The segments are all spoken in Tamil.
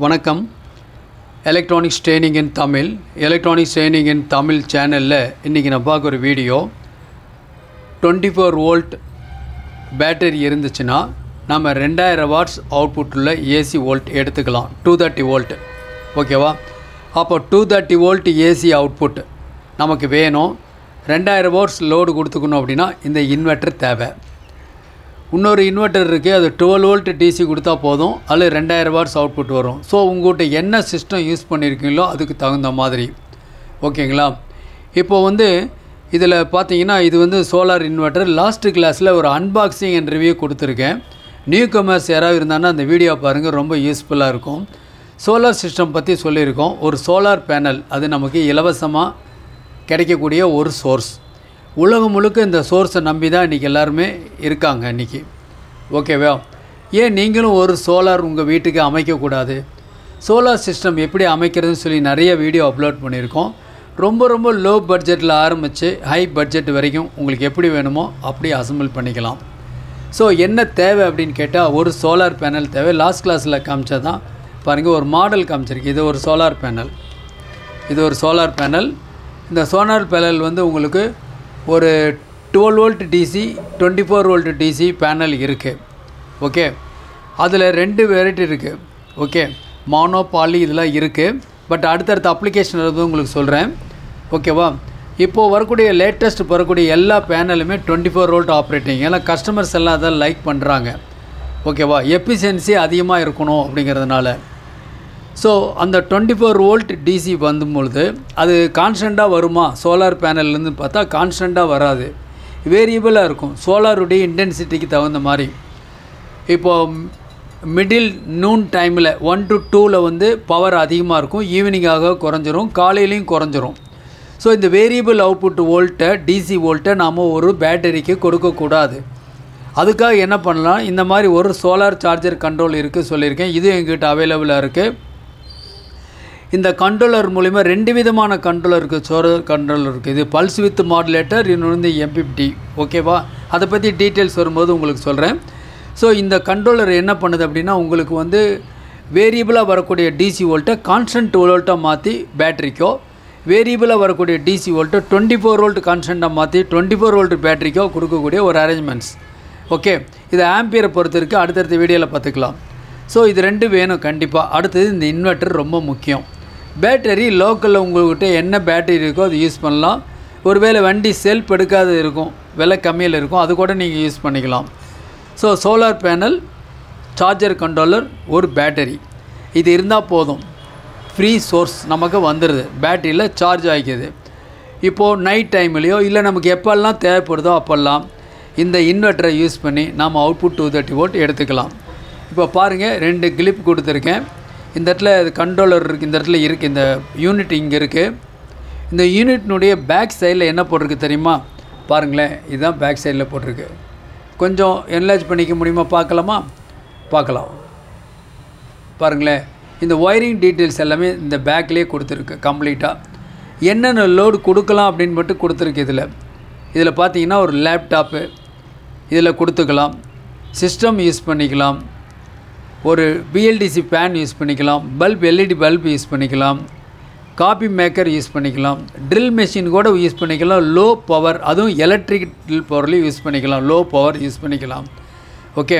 வணக்கம். எலக்ட்ரானிக்ஸ் ட்ரெயினிங் இன் தமிழ் சேனலில் இன்றைக்கி நான் பார்க்க ஒரு வீடியோ 24 வோல்ட் பேட்டரி இருந்துச்சுன்னா நம்ம 2000 வாட்ஸ் அவுட்புட்டில் ஏசி வோல்ட் எடுத்துக்கலாம். 230 வோல்ட் ஓகேவா? அப்போ 230 வோல்ட் ஏசி அவுட்புட் நமக்கு வேணும். 2000 வாட்ஸ் லோடு கொடுத்துக்கணும் அப்படின்னா இந்த இன்வெர்ட்டர் தேவை. இன்னொரு இன்வெர்ட்டர் இருக்குது, அது 12 வோல்ட் டிசி கொடுத்தா போதும், அதில் 2000 வாட்ஸ் அவுட்புட் வரும். ஸோ உங்கள்கிட்ட என்ன சிஸ்டம் யூஸ் பண்ணியிருக்கீங்களோ அதுக்கு தகுந்த மாதிரி ஓகேங்களா. இப்போ இதில் பார்த்தீங்கன்னா இது சோலார் இன்வெர்ட்டர். லாஸ்ட் கிளாஸில் ஒரு அன்பாக்சிங் அண்ட் ரிவ்யூ கொடுத்துருக்கேன். நியூ கமர்ஸ் யாராவது இருந்தாங்கன்னா அந்த வீடியோ பாருங்கள், ரொம்ப யூஸ்ஃபுல்லாக இருக்கும். சோலார் சிஸ்டம் பற்றி சொல்லியிருக்கோம். ஒரு சோலார் பேனல் அது நமக்கு இலவசமாக கிடைக்கக்கூடிய ஒரு சோர்ஸ். உலகம் முழுக்க இந்த சோர்ஸை நம்பி தான் இன்றைக்கி எல்லாருமே இருக்காங்க இன்றைக்கி. ஓகேவா? ஏன் நீங்களும் ஒரு சோலார் உங்கள் வீட்டுக்கு அமைக்கக்கூடாது? சோலார் சிஸ்டம் எப்படி அமைக்கிறதுன்னு சொல்லி நிறைய வீடியோ அப்லோட் பண்ணியிருக்கோம். ரொம்ப லோ பட்ஜெட்டில் ஆரம்பித்து ஹை பட்ஜெட் வரைக்கும் உங்களுக்கு எப்படி வேணுமோ அப்படி அசம்பிள் பண்ணிக்கலாம். ஸோ என்ன தேவை அப்படின்னு கேட்டால் ஒரு சோலார் பேனல் தேவை. லாஸ்ட் கிளாஸில் காமிச்சா தான் பாருங்கள், ஒரு மாடல் காமிச்சிருக்கு. இது ஒரு சோலார் பேனல். இந்த சோலார் பேனல் உங்களுக்கு ஒரு 12 volt DC 24 volt DC panel இருக்குது. ஓகே, அதில் 2 வெரைட்டி இருக்குது. ஓகே, மானோ பாலி இதெல்லாம் இருக்குது. பட் அடுத்தடுத்த அப்ளிகேஷன் உங்களுக்கு சொல்கிறேன். ஓகேவா? இப்போது வரக்கூடிய எல்லா பேனலுமே 24 வோல்ட் ஆப்ரேட்டிங். ஏன்னா கஸ்டமர்ஸ் எல்லாம் அதை லைக் பண்ணுறாங்க. ஓகேவா? எஃபிஷியன்சி அதிகமாக இருக்கணும் அப்படிங்கிறதுனால. ஸோ அந்த 24 வோல்ட் டிசி வந்தும்பொழுது அது கான்ஸ்டண்ட்டாக வருமா? சோலார் பேனல்லேருந்து பார்த்தா கான்ஸ்டண்ட்டாக வராது, வேரியபிளாக இருக்கும். சோலாருடைய இன்டென்சிட்டிக்கு தகுந்த மாதிரி. இப்போது மிடில் நூன் டைமில் 1 to 2 பவர் அதிகமாக இருக்கும், ஈவினிங்காக குறைஞ்சிரும், காலையிலையும் குறைஞ்சிரும். ஸோ இந்த வேரியபிள் அவுட்புட் வோல்ட்டை டிசி வோல்ட்டை நாம் ஒரு பேட்டரிக்கு கொடுக்கக்கூடாது. அதுக்காக என்ன பண்ணலாம், இந்த மாதிரி ஒரு சோலார் சார்ஜர் கண்ட்ரோல் இருக்குது சொல்லியிருக்கேன். இது எங்ககிட்ட அவைலபிளாக இருக்குது. இந்த கண்ட்ரோலர் மூலிமா 2 விதமான கண்ட்ரோலர் இருக்குது. சோலார் கண்ட்ரோலர் இருக்குது. இது பல்ஸ் வித் மாடுலேட்டர், இன்னொன்று MPPT. ஓகேவா? அதை பற்றி டீட்டெயில்ஸ் வரும்போது உங்களுக்கு சொல்கிறேன். ஸோ இந்த கண்ட்ரோலர் என்ன பண்ணுது அப்படின்னா உங்களுக்கு வேரியபிளாக வரக்கூடிய டிசி வோல்ட்டை கான்ஸ்டன்ட் வோல்ட்டாக மாற்றி பேட்டரிக்கோ, வேரியபிளாக வரக்கூடிய டிசி வோல்ட்டை 24 வோல்ட் கான்ஸ்டண்ட்டாக மாற்றி 24 வோல்ட் பேட்டரிக்கோ கொடுக்கக்கூடிய ஒரு அரேஞ்ச்மெண்ட்ஸ். ஓகே, இது ஆம்பியரை பொறுத்து இருக்குது. அடுத்தடுத்த வீடியோவில் பார்த்துக்கலாம். ஸோ இது 2 வேணும் கண்டிப்பாக. அடுத்தது இந்த இன்வெர்ட்டர் ரொம்ப முக்கியம். பேட்டரி லோக்கலில் உங்கள்கிட்ட என்ன பேட்டரி இருக்கோ அது யூஸ் பண்ணலாம். ஒருவேளை வண்டி செல்ஃப் எடுக்காது இருக்கும், விலை கம்மியில் இருக்கும், அது கூட நீங்கள் யூஸ் பண்ணிக்கலாம். So solar panel, charger controller, ஒரு பேட்டரி, இது இருந்தால் போதும். ஃப்ரீ சோர்ஸ் நமக்கு வந்துடுது, பேட்டரியில் சார்ஜ் ஆகிக்குது. இப்போது நைட் டைம்லேயோ இல்லை நமக்கு எப்போல்லாம் தேவைப்படுதோ அப்போல்லாம் இந்த இன்வெர்ட்டரை யூஸ் பண்ணி நாம் அவுட்புட் 230 வோல்ட் எடுத்துக்கலாம். இப்போ பாருங்கள், 2 கிளிப் கொடுத்துருக்கேன். இந்த இடத்துல கண்ட்ரோலர் இருக்குது, இந்த இடத்துல இருக்குது, இந்த யூனிட் இங்கே இருக்குது. இந்த யூனிட்னுடைய பேக் சைடில் என்ன போட்டிருக்கு தெரியுமா? பாருங்களேன், இதுதான் பேக் சைடில் போட்டிருக்கு. கொஞ்சம் என்லார்ஜ் பண்ணிக்க முடியுமா? பார்க்கலாம். பாருங்களேன், இந்த ஒயரிங் டீட்டெயில்ஸ் எல்லாமே இந்த பேக்லேயே கொடுத்துருக்கு கம்ப்ளீட்டாக. என்னென்ன லோடு கொடுக்கலாம் அப்படின்னு மட்டும் கொடுத்துருக்கு. இதில் பார்த்தீங்கன்னா ஒரு லேப்டாப்பு இதில் கொடுத்துக்கலாம், சிஸ்டம் யூஸ் பண்ணிக்கலாம், ஒரு BLDC ஃபேன் யூஸ் பண்ணிக்கலாம், LED பல்ப் யூஸ் பண்ணிக்கலாம், காப்பி மேக்கர் யூஸ் பண்ணிக்கலாம், ட்ரில் மெஷின் கூட யூஸ் பண்ணிக்கலாம். லோ பவர், அதுவும் எலக்ட்ரிக் ட்ரில் பவர்லேயும் யூஸ் பண்ணிக்கலாம், லோ பவர் யூஸ் பண்ணிக்கலாம். ஓகே,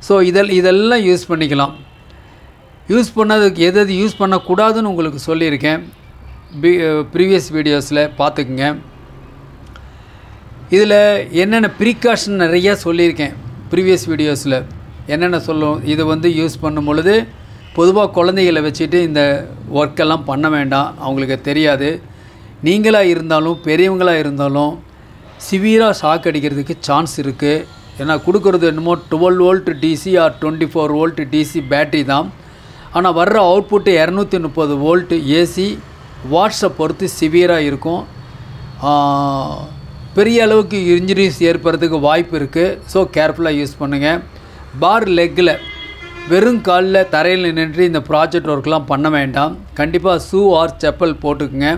ஸோ இதெல்லாம் யூஸ் பண்ணிக்கலாம். யூஸ் பண்ணதுக்கு எது யூஸ் பண்ணக்கூடாதுன்னு உங்களுக்கு சொல்லியிருக்கேன் ப்ரீவியஸ் வீடியோஸில் பார்த்துக்குங்க. இதில் என்னென்ன ப்ரீகாஷன் நிறையா சொல்லியிருக்கேன் ப்ரீவியஸ் வீடியோஸில். என்னென்ன சொல்லும், இது யூஸ் பண்ணும் பொழுது பொதுவாக குழந்தைகளை வச்சுட்டு இந்த ஒர்க்கெல்லாம் பண்ண வேண்டாம், அவங்களுக்கு தெரியாது. நீங்களாக இருந்தாலும் பெரியவங்களாக இருந்தாலும் சிவியராக ஷாக் அடிக்கிறதுக்கு சான்ஸ் இருக்குது. ஏன்னா கொடுக்குறது என்னமோ 12 volt DC or 24 volt DC battery தான். ஆனால் வர்ற அவுட்புட்டு 230 வோல்ட் ஏசி. வாட்ஸை பொறுத்து சிவியராக இருக்கும். பெரிய அளவுக்கு இன்ஜுரிஸ் ஏற்படுறதுக்கு வாய்ப்பு இருக்குது. ஸோ கேர்ஃபுல்லாக யூஸ் பண்ணுங்கள். பார் லெக்கில் வெறும் காலில் தரையில் நின்று இந்த ப்ராஜெக்ட் ஒர்க்லாம் பண்ண வேண்டாம். கண்டிப்பாக ஷூ ஆர் செப்பல் போட்டுக்குங்க.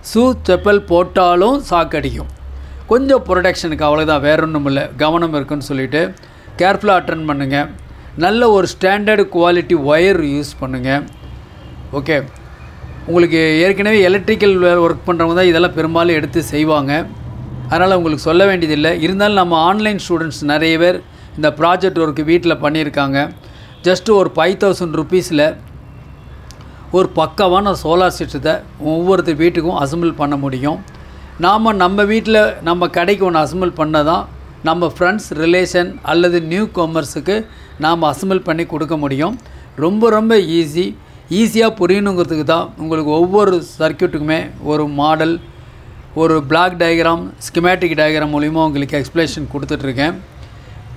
ஷூ செப்பல் போட்டாலும் ஷாக் அடிக்கும். கொஞ்சம் ப்ரொடெக்ஷனுக்கு, அவ்வளோதான், வேற ஒன்றும் இல்லை. கவனம் இருக்குன்னு சொல்லிவிட்டு கேர்ஃபுல்லாக அட்டன் பண்ணுங்கள். நல்ல ஒரு ஸ்டாண்டர்டு குவாலிட்டி ஒயர் யூஸ் பண்ணுங்கள். ஓகே, உங்களுக்கு ஏற்கனவே எலக்ட்ரிக்கல் ஒர்க் பண்ணுறவங்க தான் இதெல்லாம் பெரும்பாலும் எடுத்து செய்வாங்க. அதனால் உங்களுக்கு சொல்ல வேண்டியதில்லை. இருந்தாலும் நம்ம ஆன்லைன் ஸ்டூடெண்ட்ஸ் நிறைய பேர் இந்த ப்ராஜெக்ட் ஒர்க்கு வீட்டில் பண்ணியிருக்காங்க. ஜஸ்ட்டு ஒரு 5000 ருபீஸில் ஒரு பக்காவான சோலார் சிஸ்டத்தை ஒவ்வொருத்தர் வீட்டுக்கும் அசம்பிள் பண்ண முடியும். நம்ம வீட்டில் நம்ம கடைக்கு ஒன்று அசம்பிள் பண்ண தான் நம்ம ஃப்ரெண்ட்ஸ் ரிலேஷன் அல்லது நியூ காமர்ஸுக்கு நாம் அசம்பிள் பண்ணி கொடுக்க முடியும். ரொம்ப ரொம்ப ஈஸியாக புரியணுங்கிறதுக்கு தான் உங்களுக்கு ஒவ்வொரு சர்க்யூட்டுக்குமே ஒரு மாடல், ஒரு பிளாக் டயக்ராம், ஸ்கிமேட்டிக் டயக்ராம் மூலிமா உங்களுக்கு எக்ஸ்பிளேஷன் கொடுத்துட்ருக்கேன்.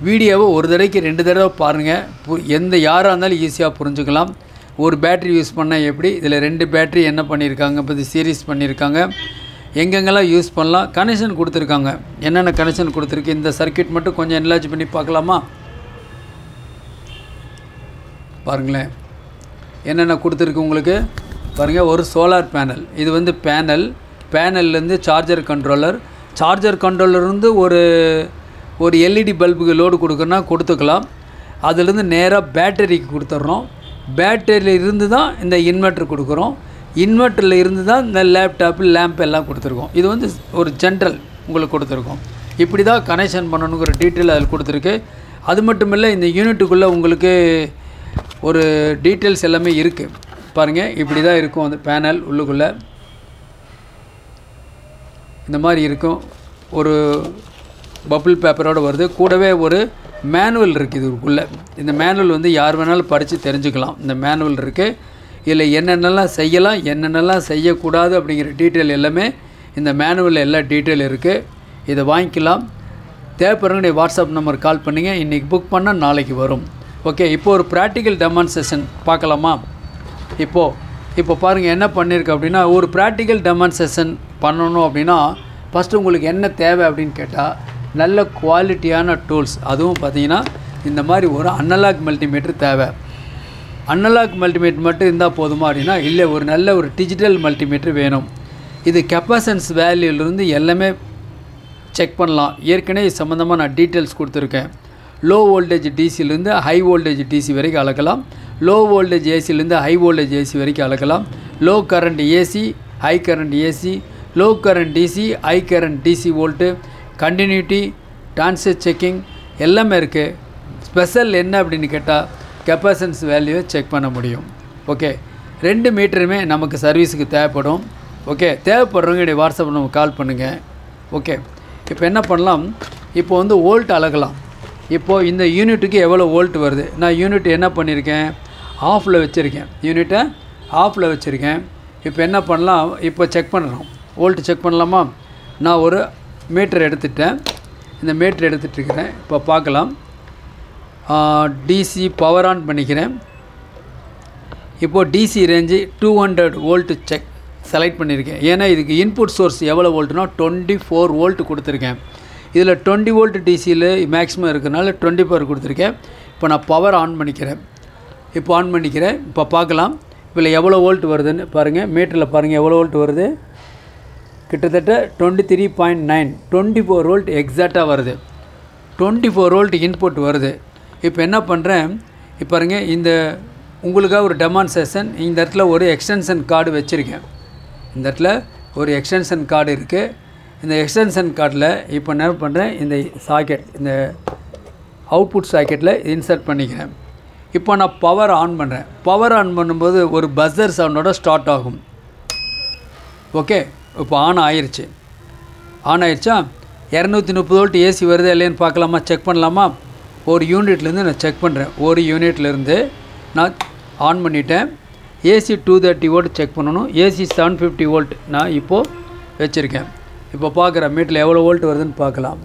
வீடியோவை ஒரு தடவைக்கு 2 தடவை பாருங்கள். யாராக இருந்தாலும் ஈஸியாக புரிஞ்சுக்கலாம். ஒரு பேட்ரி யூஸ் பண்ணால் எப்படி, இதில் 2 பேட்ரி என்ன பண்ணியிருக்காங்க, இப்போ சீரிஸ் பண்ணியிருக்காங்க, எங்கெங்கெல்லாம் யூஸ் பண்ணலாம், கனெக்ஷன் கொடுத்துருக்காங்க, என்னென்ன கனெக்ஷன் கொடுத்துருக்கு. இந்த சர்க்யூட் மட்டும் கொஞ்சம் என்லார்ஜ் பண்ணி பார்க்கலாமா? பாருங்களேன் என்னென்ன கொடுத்துருக்கு உங்களுக்கு. பாருங்கள், ஒரு சோலார் பேனல். இது வந்து பேனல்லேருந்து சார்ஜர் கண்ட்ரோலர்லேருந்து ஒரு எல்இடி பல்புக்கு லோடு கொடுக்குறனா கொடுத்துக்கலாம். அதுலேருந்து நேராக பேட்டரிக்கு கொடுத்துட்றோம். பேட்டரியில் இருந்து தான் இந்த இன்வெர்ட்டர் கொடுக்குறோம். இன்வெர்ட்டரில் இருந்து தான் இந்த லேம்ப் எல்லாம் கொடுத்துருக்கோம். இது வந்து ஒரு ஜென்ரல் உங்களுக்கு கொடுத்துருக்கோம். இப்படி தான் கனெக்ஷன் பண்ணணுங்கிற டீட்டெயில் அதில் கொடுத்துருக்கு. அது மட்டும் இல்லை, இந்த யூனிட்டுக்குள்ளே உங்களுக்கு ஒரு டீட்டெயில்ஸ் எல்லாமே இருக்குது. பாருங்கள், இப்படி தான் இருக்கும் அந்த பேனல். உள்ளுக்குள்ளே இந்த மாதிரி இருக்கும். ஒரு பப்புள் பேப்பரோடு வருது. கூடவே ஒரு மேனுவல் இருக்குது இதுக்குள்ளே. இந்த மேனுவல் வந்து யார் வேணாலும் படித்து தெரிஞ்சுக்கலாம். இந்த மேனுவல் இருக்குது. இதில் என்னென்னலாம் செய்யலாம், என்னென்னலாம் செய்யக்கூடாது அப்படிங்கிற டீட்டெயில் எல்லாமே இந்த மேனுவலில் எல்லா டீட்டெயில் இருக்குது. இதை வாங்கிக்கலாம். தேவைப்படுறவங்க வாட்ஸ்அப் நம்பர் கால் பண்ணிங்க. இன்றைக்கி புக் பண்ணால் நாளைக்கு வரும். ஓகே, இப்போது ஒரு ப்ராக்டிக்கல் டெமான்ஸ்ட்ரேஷன் பார்க்கலாமா? இப்போ பாருங்கள் என்ன பண்ணியிருக்கு அப்படின்னா, ஒரு ப்ராக்டிக்கல் டெமான்ஸ்ட்ரேஷன் பண்ணணும் அப்படின்னா ஃபஸ்ட்டு உங்களுக்கு என்ன தேவை அப்படின்னு கேட்டால், நல்ல குவாலிட்டியான டூல்ஸ். அதுவும் பார்த்திங்கன்னா இந்த மாதிரி ஒரு அனலாக் மல்டிமீட்டர் தேவை. அனலாக் மல்டிமீட்டர் மட்டும் இருந்தால் போதுமா அப்படின்னா இல்லை, ஒரு நல்ல ஒரு டிஜிட்டல் மல்டிமீட்டர் வேணும். இது கெப்பாசிட்டன்ஸ் வேல்யூலேருந்து எல்லாமே செக் பண்ணலாம். ஏற்கனவே சம்மந்தமாக நான் டீட்டெயில்ஸ் கொடுத்துருக்கேன். லோ வோல்டேஜ் டிசிலேருந்து ஹை வோல்டேஜ் டிசி வரைக்கும் அளக்கலாம். லோ வோல்டேஜ் ஏசிலேருந்து ஹை வோல்டேஜ் ஏசி வரைக்கும் அளக்கலாம். Low current AC, high current AC, low current DC, high current DC volt, continuity, transit checking எல்லாமே இருக்குது. ஸ்பெஷல் என்ன அப்படின்னு கேட்டால் கெப்பாசிட்டன்ஸ் வேல்யூவை செக் பண்ண முடியும். ஓகே, 2 மீட்டருமே நமக்கு சர்வீஸுக்கு தேவைப்படும். ஓகே, தேவைப்படுறவங்க என்னுடைய வாட்ஸ்அப் நமக்கு கால் பண்ணுங்கள். ஓகே, இப்போ என்ன பண்ணலாம், இப்போ வந்து வோல்ட் அளக்கலாம். இப்போது இந்த யூனிட்டுக்கு எவ்வளோ வோல்ட் வருது. நான் யூனிட் என்ன பண்ணியிருக்கேன், ஆஃபில் வச்சுருக்கேன். யூனிட்டை ஆஃபில் வச்சுருக்கேன். இப்போ என்ன பண்ணலாம், இப்போ செக் பண்ணுறோம். வோல்ட் செக் பண்ணலாமா? நான் ஒரு மீட்டர் எடுத்துட்டேன். இந்த மீட்டர் எடுத்துகிட்ருக்கிறேன். இப்போ பார்க்கலாம். டிசி பவர் ஆன் பண்ணிக்கிறேன். இப்போது டிசி ரேஞ்சு 200 வோல்ட்டு செலக்ட் பண்ணியிருக்கேன். ஏன்னா இதுக்கு இன்புட் சோர்ஸ் எவ்வளோ வோல்ட்னா 24 வோல்ட் கொடுத்துருக்கேன். இதில் 20 வோல்ட் டிசியில் மேக்ஸிமம் இருக்கிறனால 24 கொடுத்துருக்கேன். இப்போ நான் பவர் ஆன் பண்ணிக்கிறேன். இப்போ பார்க்கலாம் இதில் எவ்வளோ வோல்ட் வருதுன்னு பாருங்கள். மீட்டரில் பாருங்கள் எவ்வளோ வோல்ட் வருது. கிட்டத்தட்ட 23.9 24 வோல்ட் எக்ஸாக்டாக வருது. 24 வோல்ட் இன்புட் வருது. இப்போ என்ன பண்ணுறேன், இப்போ பாருங்கள், இந்த உங்களுக்காக ஒரு டெமான்ஸ்ட்ரேஷன். இந்த இடத்துல ஒரு எக்ஸ்டென்ஷன் கார்டு வச்சுருக்கேன். இந்த இடத்துல ஒரு எக்ஸ்டென்ஷன் கார்டு இருக்குது. இந்த எக்ஸ்டென்ஷன் கார்டில் இப்போ என்ன பண்ணுறேன், இந்த சாக்கெட், இந்த அவுட்புட் சாக்கெட்டில் இன்சர்ட் பண்ணிக்கிறேன். இப்போ நான் பவர் ஆன் பண்ணுறேன். பவர் ஆன் பண்ணும்போது ஒரு பஸ்ஸர் சவுண்டோட ஸ்டார்ட் ஆகும். ஓகே, இப்போ ஆன் ஆயிடுச்சா? 230 வோல்ட் ஏசி வருது இல்லைன்னு பார்க்கலாமா, செக் பண்ணலாமா? ஒரு யூனிட்லேருந்து நான் செக் பண்ணுறேன். ஒரு யூனிட்லேருந்து நான் ஆன் பண்ணிட்டேன். ஏசி 230 வோல்ட் செக் பண்ணணும். ஏசி 750 வோல்ட் நான் இப்போது வச்சுருக்கேன். இப்போ பார்க்குறேன் மீட்டரில் எவ்வளோ வோல்ட் வருதுன்னு பார்க்கலாம்.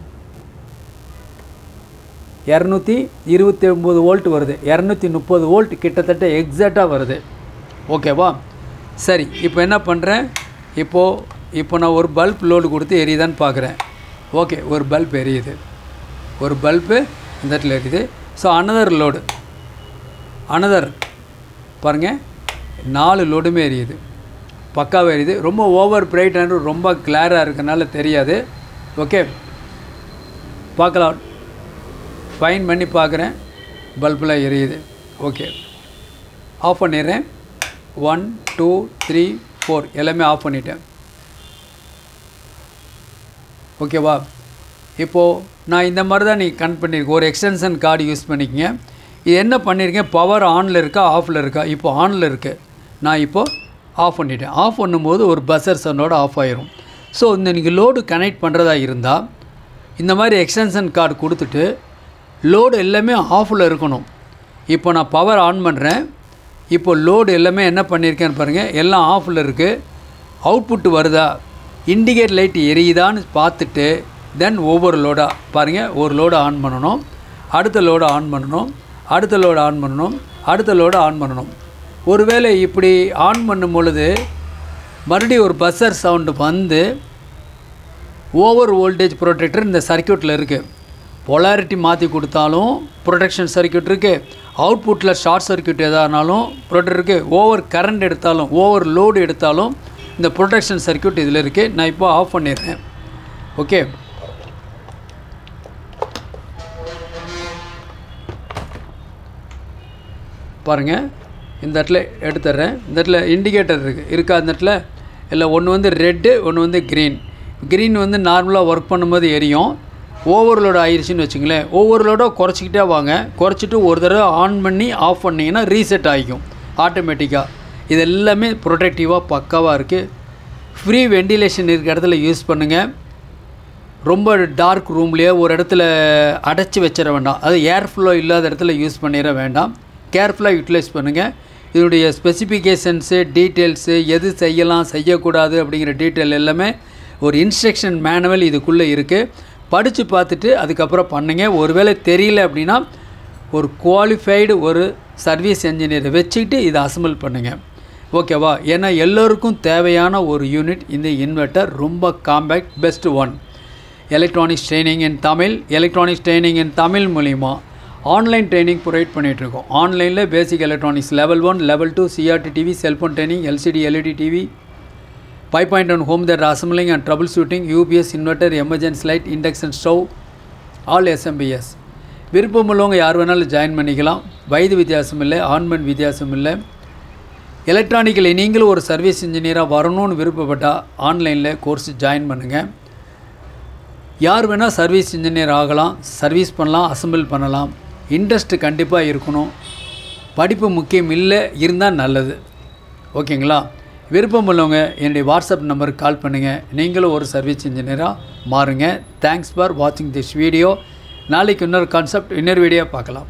229 வோல்ட் வருது. 230 வோல்ட் கிட்டத்தட்ட எக்ஸாக்டாக வருது. ஓகேவா? சரி, இப்போ என்ன பண்ணுறேன், இப்போ நான் ஒரு பல்ப் லோடு கொடுத்து எரியுதான்னு பார்க்குறேன். ஓகே, ஒரு பல்ப் எரியுது. ஒரு பல்பு இந்த இடத்துல எரியுது. ஸோ அனதர் லோடு, பாருங்கள் 4 லோடுமே எரியுது. பக்காவாக எரியுது. ரொம்ப ஓவர் பிரைட்டான ரொம்ப கிளாராக இருக்கனால தெரியாது. ஓகே, பார்க்கலாம். ஃபைன் பண்ணி பார்க்குறேன். பல்பெலாம் எரியுது. ஓகே, ஆஃப் பண்ணிடுறேன். 1 2 3 4 எல்லாமே ஆஃப் பண்ணிட்டேன். ஓகேவா? இப்போது நான் இந்த மாதிரி தான் நீங்கள் கனெக்ட் பண்ணியிருக்கேன். ஒரு எக்ஸ்டென்ஷன் கார்டு யூஸ் பண்ணிக்கங்க. இது என்ன பண்ணியிருக்கேன், பவர் ஆனில் இருக்கா ஆஃபில் இருக்கா? இப்போ ஆனில் இருக்குது. நான் இப்போது ஆஃப் பண்ணிட்டேன். ஆஃப் பண்ணும்போது ஒரு பஸர் சவுண்டோடு ஆஃப் ஆயிரும். ஸோ இந்த நீங்கள் லோடு கனெக்ட் பண்ணுறதா இருந்தால் இந்த மாதிரி எக்ஸ்டென்ஷன் கார்டு கொடுத்துட்டு லோடு எல்லாமே ஆஃபில் இருக்கணும். இப்போ நான் பவர் ஆன் பண்ணுறேன். இப்போ லோடு எல்லாமே என்ன பண்ணியிருக்கேன்னு பாருங்கள், எல்லாம் ஆஃபில் இருக்குது. அவுட்புட் வருதா, இண்டிகேட் லைட் எரியுதான்னு பார்த்துட்டு தென் ஒவ்வொரு லோடாக பாருங்கள், ஒரு லோடு ஆன் பண்ணணும், அடுத்த லோடு ஆன் பண்ணணும், அடுத்த லோடு ஆன் பண்ணணும், அடுத்த லோடு ஆன் பண்ணணும். ஒருவேளை இப்படி ஆன் பண்ணும் பொழுது மறுபடியும் ஒரு பஸ்ஸர் சவுண்டு வந்து ஓவர் வோல்டேஜ் ப்ரொடெக்டர் இந்த சர்க்யூட்டில் இருக்குது. பொலாரிட்டி மாற்றி கொடுத்தாலும் ப்ரொடெக்ஷன் சர்க்யூட் இருக்குது. அவுட்புட்டில் ஷார்ட் சர்க்யூட் எதானாலும் ப்ரொடெக்டர் இருக்குது. ஓவர் கரண்ட் எடுத்தாலும் ஓவர் லோடு எடுத்தாலும் இந்த ப்ரொடெக்ஷன் சர்க்யூட் இதில் இருக்குது. நான் இப்போ ஆஃப் பண்ணிடுறேன். ஓகே, பாருங்கள், இந்த இடத்துல எடுத்துட்றேன். இந்த இடத்துல இண்டிகேட்டர் இருக்கா? அந்த இடத்துல இல்லை, ஒன்று வந்து ரெட்டு, ஒன்று வந்து க்ரீன் வந்து நார்மலாக ஒர்க் பண்ணும்போது எரியும். ஓவர்லோடு ஆயிடுச்சுன்னு வச்சுங்களேன், ஓவர்லோடாக குறைச்சிக்கிட்டே வாங்க. குறைச்சிட்டு ஒரு தடவை ஆன் பண்ணி ஆஃப் பண்ணிங்கன்னா ரீசெட் ஆகிக்கும் ஆட்டோமேட்டிக்காக. இது எல்லாமே ப்ரொடெக்டிவாக பக்காவாக இருக்குது. ஃப்ரீ வெண்டிலேஷன் இருக்கிற இடத்துல யூஸ் பண்ணுங்கள். ரொம்ப டார்க் ரூம்லேயே ஒரு இடத்துல அடைச்சி வச்சிட வேண்டாம். அது ஏர் ஃப்ளோ இல்லாத இடத்துல யூஸ் பண்ணிட வேண்டாம். கேர்ஃபுல்லாக யூட்டிலைஸ் பண்ணுங்கள். இதனுடைய ஸ்பெசிஃபிகேஷன்ஸு, டீட்டெயில்ஸு, எது செய்யலாம் செய்யக்கூடாது அப்படிங்கிற டீட்டெயில் எல்லாமே ஒரு இன்ஸ்ட்ரக்ஷன் மேனுவல் இதுக்குள்ளே இருக்குது. படித்து பார்த்துட்டு அதுக்கப்புறம் பண்ணுங்கள். ஒருவேளை தெரியல அப்படின்னா ஒரு குவாலிஃபைடு ஒரு சர்வீஸ் என்ஜினியரை வச்சுக்கிட்டு இதை அசம்பிள் பண்ணுங்கள். ஓகேவா? ஏன்னா எல்லோருக்கும் தேவையான ஒரு யூனிட் இந்த இன்வெர்ட்டர். ரொம்ப compact, best one. Electronics training in Tamil மூலிமா ஆன்லைன் ட்ரைனிங் ப்ரொவைட் பண்ணிகிட்ருக்கோம். ஆன்லைனில் basic electronics level 1, level 2, CRT TV, cellphone training, LCD LED TV, 5.1 home theatre assembling and trouble shooting, UPS inverter, emergency light, induction stove, all SMPS. விருப்பம் உள்ளவங்க யார் வேணாலும் ஜாயின் பண்ணிக்கலாம். வயது வித்தியாசம் இல்லை, ஆண் பெண் வித்தியாசம் இல்லை. எலக்ட்ரானிக்கில் நீங்களும் ஒரு சர்வீஸ் இன்ஜினியராக வரணும்னு விருப்பப்பட்டால் ஆன்லைனில் கோர்ஸ் ஜாயின் பண்ணுங்கள். யார் வேணால் சர்வீஸ் இன்ஜினியர் ஆகலாம், சர்வீஸ் பண்ணலாம், அசம்பிள் பண்ணலாம். இன்ட்ரெஸ்ட்டு கண்டிப்பாக இருக்கணும். படிப்பு முக்கியம் இல்லை, இருந்தால் நல்லது. ஓகேங்களா? விருப்பம் உள்ளவங்க என்னுடைய வாட்ஸ்அப் நம்பருக்கு கால் பண்ணுங்கள். நீங்களும் ஒரு சர்வீஸ் இன்ஜினியராக மாறுங்க. தேங்க்ஸ் ஃபார் வாட்சிங் திஸ் வீடியோ. நாளைக்கு இன்னொரு கான்செப்ட், இன்னொரு வீடியோ பார்க்கலாம்.